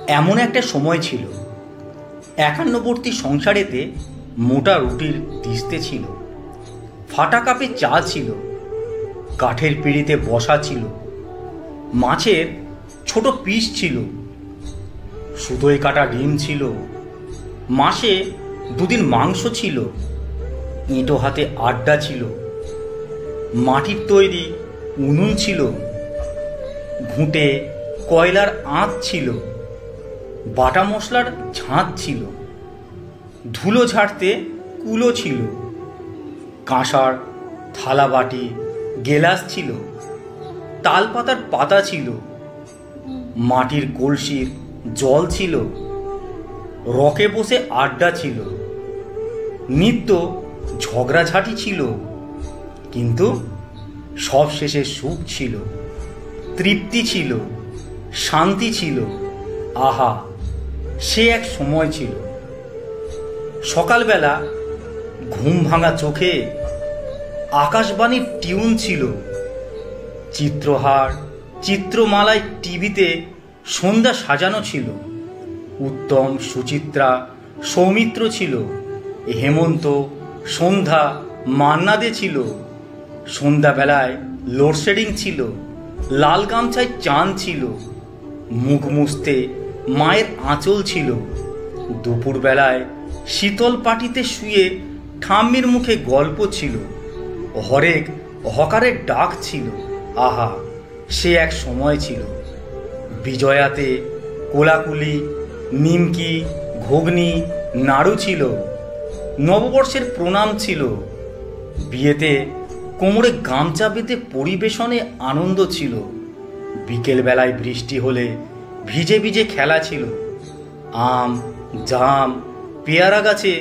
এমন একটা সময় ছিল, একান্নবর্তী সংসারেতে মোটা রুটির তিস্তে ছিল, ফাটা কাপে চা ছিল, কাঠের পিঁড়িতে বসা ছিল, মাছের ছোট পিস ছিল, সুতোয় কাটা ডিম ছিল, মাসে দুদিন মাংস ছিল, ইঁটো হাতে আড্ডা ছিল, মাটির তৈরি উনুন ছিল, ঘুঁটে কয়লার আঁচ ছিল, বাটা মশলার ঝাঁঝ ছিল, ধুলো ঝাড়তে কুলো ছিল, কাঁসার থালা বাটি গেলাস ছিল, তালপাতার পাতা ছিল, মাটির কলসির জল ছিল, রকে বসে আড্ডা ছিল, নিত্য ঝগড়াঝাঁটি ছিল, কিন্তু সব শেষে সুখ ছিল, তৃপ্তি ছিল, শান্তি ছিল। আহা, সে এক সময় ছিল। সকালবেলা ঘুম ভাঙা চোখে আকাশবাণীর টিউন ছিল, চিত্রহার চিত্রমালায় টিভিতে সন্ধ্যা সাজানো ছিল, উত্তম সুচিত্রা সৌমিত্র ছিল, হেমন্ত সন্ধ্যা মান্নাদে ছিল, সন্ধ্যাবেলায় লোডশেডিং ছিল, লাল গামছায় চাঁদ ছিল, মুখ মুছতে মায়ের আঁচল ছিল, দুপুরবেলায় শীতল পাটিতে শুয়ে ঠাম্মির মুখে গল্প ছিল, হরেক হকারের ডাক ছিল। আহা, সে এক সময় ছিল। বিজয়াতে কোলাকুলি, নিমকি, ঘুগনি, নাড়ু ছিল, নববর্ষের প্রণাম ছিল, বিয়েতে কোমরে গামছা বেঁধে পরিবেশনে আনন্দ ছিল, বিকেলবেলায় বৃষ্টি হলে ভিজে ভিজে খেলা ছিল, আম জাম পেয়ারা গাছে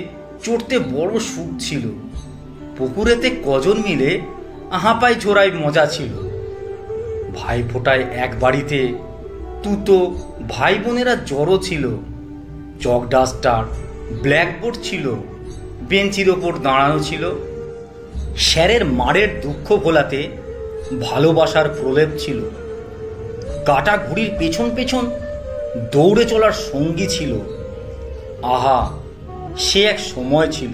চড়তে বড় সুখ ছিল, পুকুরেতে কজন মিলে আহাপাই ঝোড়ায় মজা ছিল, ভাই ফোটায় এক বাড়িতে তুতো ভাই বোনেরা জড়ো ছিল, চক ডাস্টার ব্ল্যাকবোর্ড ছিল, বেঞ্চির ওপর দাঁড়ানো ছিল, স্যারের মারের দুঃখ ভোলাতে ভালোবাসার প্রলেপ ছিল, কাটা ঘুড়ির পেছন পেছন দৌড়ে চলার সঙ্গী ছিল। আহা, সে এক সময় ছিল।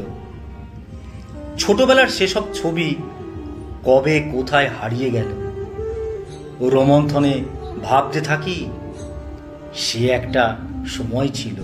ছোটবেলার সেসব ছবি কবে কোথায় হারিয়ে গেল, রোমন্থনে ভাবতে থাকি, সে একটা সময় ছিল।